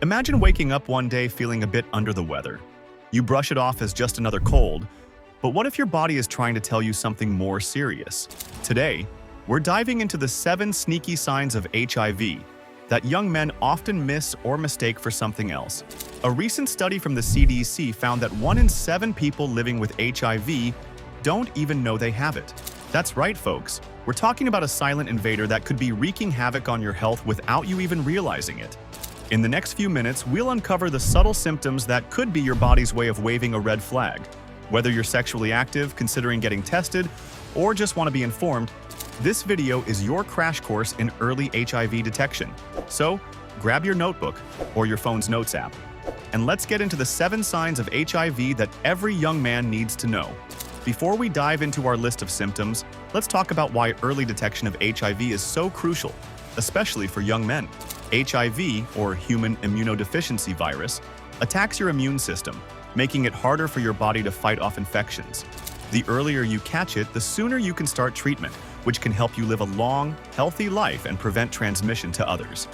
Imagine waking up one day feeling a bit under the weather. You brush it off as just another cold, but what if your body is trying to tell you something more serious? Today, we're diving into the 7 sneaky signs of HIV that young men often miss or mistake for something else. A recent study from the CDC found that 1 in 7 people living with HIV don't even know they have it. That's right, folks. We're talking about a silent invader that could be wreaking havoc on your health without you even realizing it. In the next few minutes, we'll uncover the subtle symptoms that could be your body's way of waving a red flag. Whether you're sexually active, considering getting tested, or just want to be informed, this video is your crash course in early HIV detection. So, grab your notebook or your phone's notes app, and let's get into the 7 signs of HIV that every young man needs to know. Before we dive into our list of symptoms, let's talk about why early detection of HIV is so crucial, especially for young men. HIV, or human immunodeficiency virus, attacks your immune system, making it harder for your body to fight off infections. The earlier you catch it, the sooner you can start treatment, which can help you live a long, healthy life and prevent transmission to others.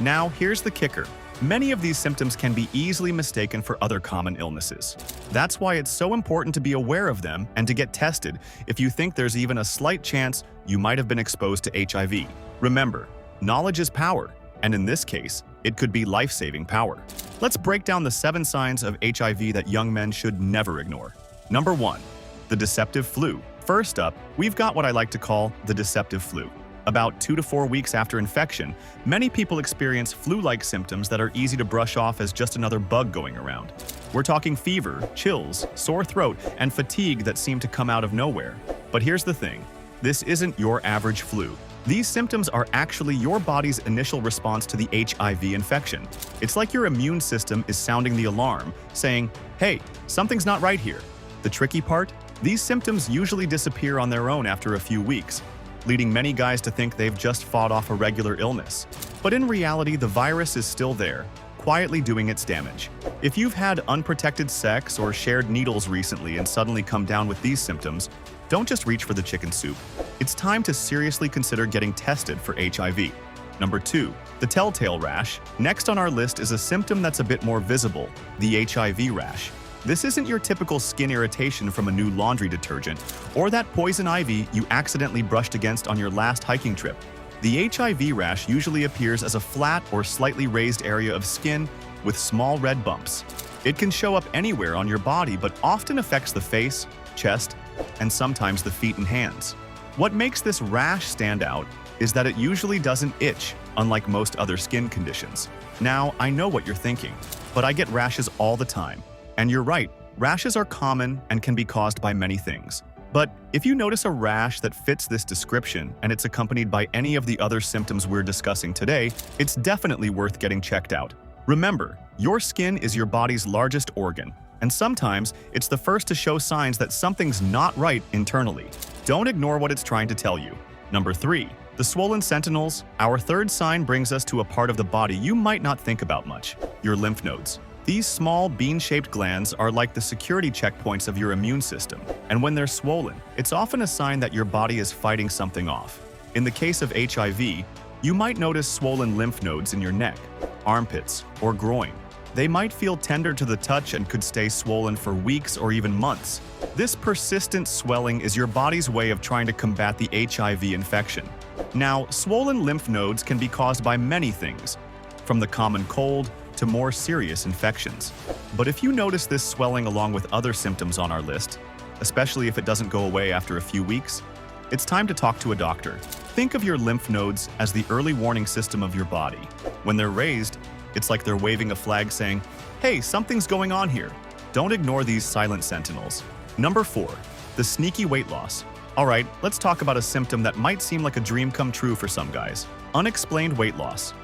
Now, here's the kicker. Many of these symptoms can be easily mistaken for other common illnesses. That's why it's so important to be aware of them and to get tested if you think there's even a slight chance you might have been exposed to HIV. Remember, knowledge is power, and in this case, it could be life-saving power. Let's break down the 7 signs of HIV that young men should never ignore. Number 1. The Deceptive Flu. First up, we've got what I like to call the Deceptive Flu. About 2 to 4 weeks after infection, many people experience flu-like symptoms that are easy to brush off as just another bug going around. We're talking fever, chills, sore throat, and fatigue that seem to come out of nowhere. But here's the thing. This isn't your average flu. These symptoms are actually your body's initial response to the HIV infection. It's like your immune system is sounding the alarm, saying, "Hey, something's not right here." The tricky part? These symptoms usually disappear on their own after a few weeks, leading many guys to think they've just fought off a regular illness. But in reality, the virus is still there, quietly doing its damage. If you've had unprotected sex or shared needles recently and suddenly come down with these symptoms, don't just reach for the chicken soup. It's time to seriously consider getting tested for HIV. Number 2. The Telltale Rash. Next on our list is a symptom that's a bit more visible, the HIV rash. This isn't your typical skin irritation from a new laundry detergent or that poison ivy you accidentally brushed against on your last hiking trip. The HIV rash usually appears as a flat or slightly raised area of skin with small red bumps. It can show up anywhere on your body but often affects the face, chest, and sometimes the feet and hands. What makes this rash stand out is that it usually doesn't itch, unlike most other skin conditions. Now, I know what you're thinking, but I get rashes all the time. And you're right, rashes are common and can be caused by many things. But if you notice a rash that fits this description and it's accompanied by any of the other symptoms we're discussing today, it's definitely worth getting checked out. Remember, your skin is your body's largest organ, and sometimes it's the first to show signs that something's not right internally. Don't ignore what it's trying to tell you. Number 3. The swollen sentinels. Our third sign brings us to a part of the body you might not think about much, your lymph nodes. These small, bean-shaped glands are like the security checkpoints of your immune system, and when they're swollen, it's often a sign that your body is fighting something off. In the case of HIV, you might notice swollen lymph nodes in your neck, armpits, or groin. They might feel tender to the touch and could stay swollen for weeks or even months. This persistent swelling is your body's way of trying to combat the HIV infection. Now, swollen lymph nodes can be caused by many things, from the common cold to more serious infections. But if you notice this swelling along with other symptoms on our list, especially if it doesn't go away after a few weeks, it's time to talk to a doctor. Think of your lymph nodes as the early warning system of your body. When they're raised, it's like they're waving a flag saying, "Hey, something's going on here." Don't ignore these silent sentinels. Number 4. The sneaky weight loss. Alright, let's talk about a symptom that might seem like a dream come true for some guys. Unexplained weight loss.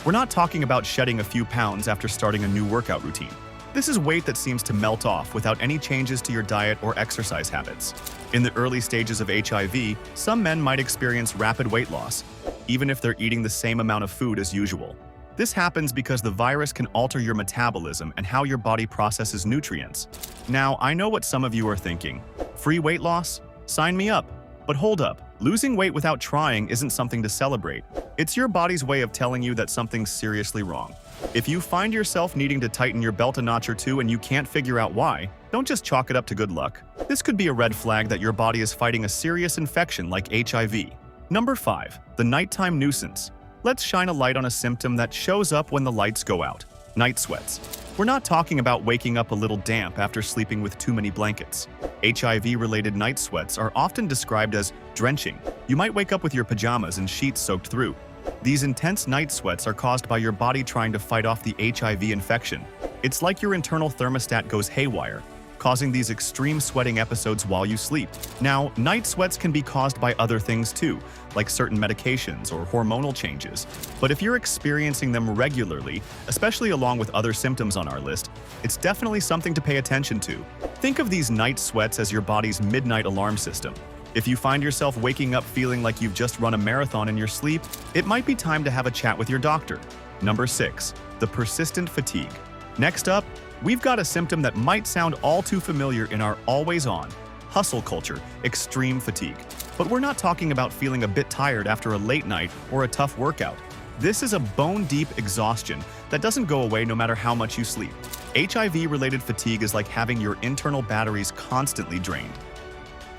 We're not talking about shedding a few pounds after starting a new workout routine. This is weight that seems to melt off without any changes to your diet or exercise habits. In the early stages of HIV, some men might experience rapid weight loss, even if they're eating the same amount of food as usual. This happens because the virus can alter your metabolism and how your body processes nutrients. Now, I know what some of you are thinking. Free weight loss? Sign me up. But hold up. Losing weight without trying isn't something to celebrate. It's your body's way of telling you that something's seriously wrong. If you find yourself needing to tighten your belt a notch or two and you can't figure out why, don't just chalk it up to good luck. This could be a red flag that your body is fighting a serious infection like HIV. Number 5. The nighttime nuisance. Let's shine a light on a symptom that shows up when the lights go out. Night sweats. We're not talking about waking up a little damp after sleeping with too many blankets. HIV-related night sweats are often described as drenching. You might wake up with your pajamas and sheets soaked through. These intense night sweats are caused by your body trying to fight off the HIV infection. It's like your internal thermostat goes haywire, causing these extreme sweating episodes while you sleep. Now, night sweats can be caused by other things too, like certain medications or hormonal changes. But if you're experiencing them regularly, especially along with other symptoms on our list, it's definitely something to pay attention to. Think of these night sweats as your body's midnight alarm system. If you find yourself waking up feeling like you've just run a marathon in your sleep, it might be time to have a chat with your doctor. Number 6. The persistent fatigue. Next up, we've got a symptom that might sound all too familiar in our always-on, hustle culture, extreme fatigue. But we're not talking about feeling a bit tired after a late night or a tough workout. This is a bone-deep exhaustion that doesn't go away no matter how much you sleep. HIV-related fatigue is like having your internal batteries constantly drained.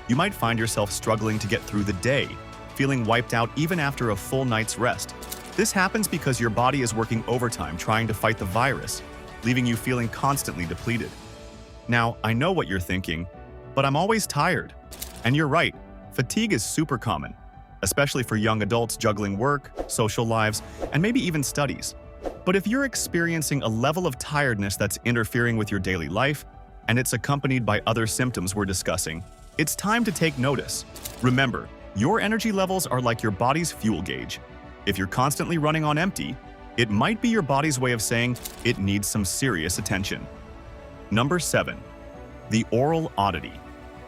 You might find yourself struggling to get through the day, feeling wiped out even after a full night's rest. This happens because your body is working overtime trying to fight the virus, leaving you feeling constantly depleted. Now, I know what you're thinking, but I'm always tired. And you're right, fatigue is super common, especially for young adults juggling work, social lives, and maybe even studies. But if you're experiencing a level of tiredness that's interfering with your daily life, and it's accompanied by other symptoms we're discussing, it's time to take notice. Remember, your energy levels are like your body's fuel gauge. If you're constantly running on empty, it might be your body's way of saying it needs some serious attention. Number 7. The oral oddity.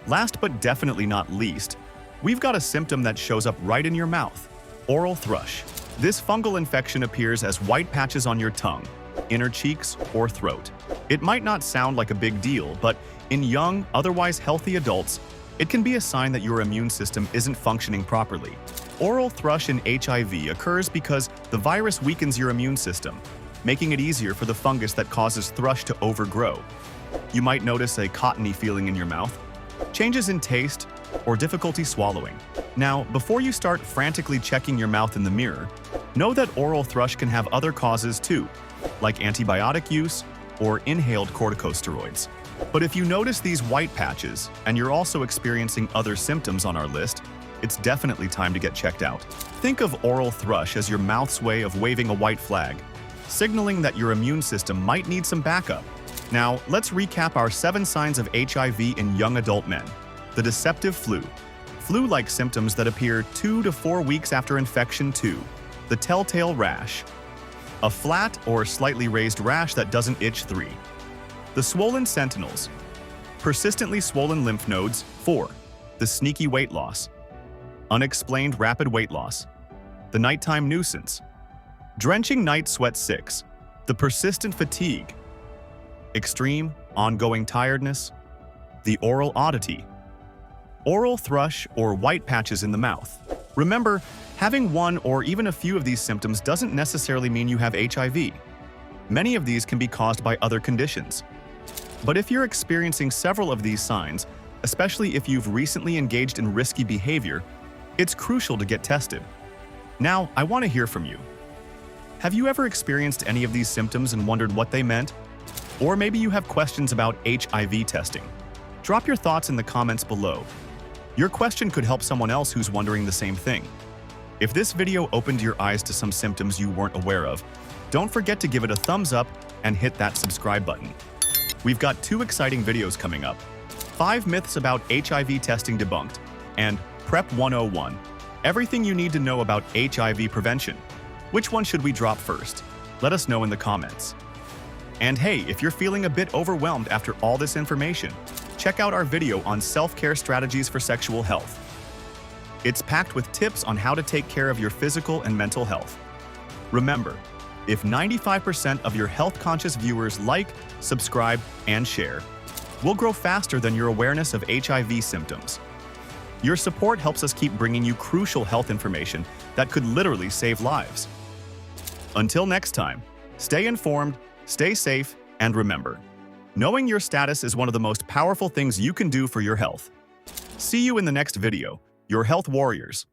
Last but definitely not least, we've got a symptom that shows up right in your mouth: oral thrush. This fungal infection appears as white patches on your tongue, inner cheeks, or throat. It might not sound like a big deal, but in young, otherwise healthy adults, it can be a sign that your immune system isn't functioning properly. Oral thrush in HIV occurs because the virus weakens your immune system, making it easier for the fungus that causes thrush to overgrow. You might notice a cottony feeling in your mouth, changes in taste, or difficulty swallowing. Now, before you start frantically checking your mouth in the mirror, know that oral thrush can have other causes too, like antibiotic use or inhaled corticosteroids. But if you notice these white patches, and you're also experiencing other symptoms on our list, it's definitely time to get checked out. Think of oral thrush as your mouth's way of waving a white flag, signaling that your immune system might need some backup. Now, let's recap our 7 signs of HIV in young adult men. The deceptive flu. Flu-like symptoms that appear 2 to 4 weeks after infection. 2. The telltale rash. A flat or slightly raised rash that doesn't itch. 3. The swollen sentinels. Persistently swollen lymph nodes. 4. The sneaky weight loss. Unexplained rapid weight loss. The nighttime nuisance. Drenching night sweat. 6. The persistent fatigue. Extreme, ongoing tiredness. The oral oddity. Oral thrush or white patches in the mouth. Remember, having one or even a few of these symptoms doesn't necessarily mean you have HIV. Many of these can be caused by other conditions. But if you're experiencing several of these signs, especially if you've recently engaged in risky behavior, it's crucial to get tested. Now, I want to hear from you. Have you ever experienced any of these symptoms and wondered what they meant? Or maybe you have questions about HIV testing. Drop your thoughts in the comments below. Your question could help someone else who's wondering the same thing. If this video opened your eyes to some symptoms you weren't aware of, don't forget to give it a thumbs up and hit that subscribe button. We've got 2 exciting videos coming up: 5 myths about HIV testing debunked, and Prep 101, everything you need to know about HIV prevention. Which one should we drop first? Let us know in the comments. And hey, if you're feeling a bit overwhelmed after all this information, check out our video on self-care strategies for sexual health. It's packed with tips on how to take care of your physical and mental health. Remember, if 95% of your health-conscious viewers like, subscribe, and share, we'll grow faster than your awareness of HIV symptoms. Your support helps us keep bringing you crucial health information that could literally save lives. Until next time, Stay informed, stay safe, and remember, knowing your status is one of the most powerful things you can do for your health. See you in the next video, your health warriors.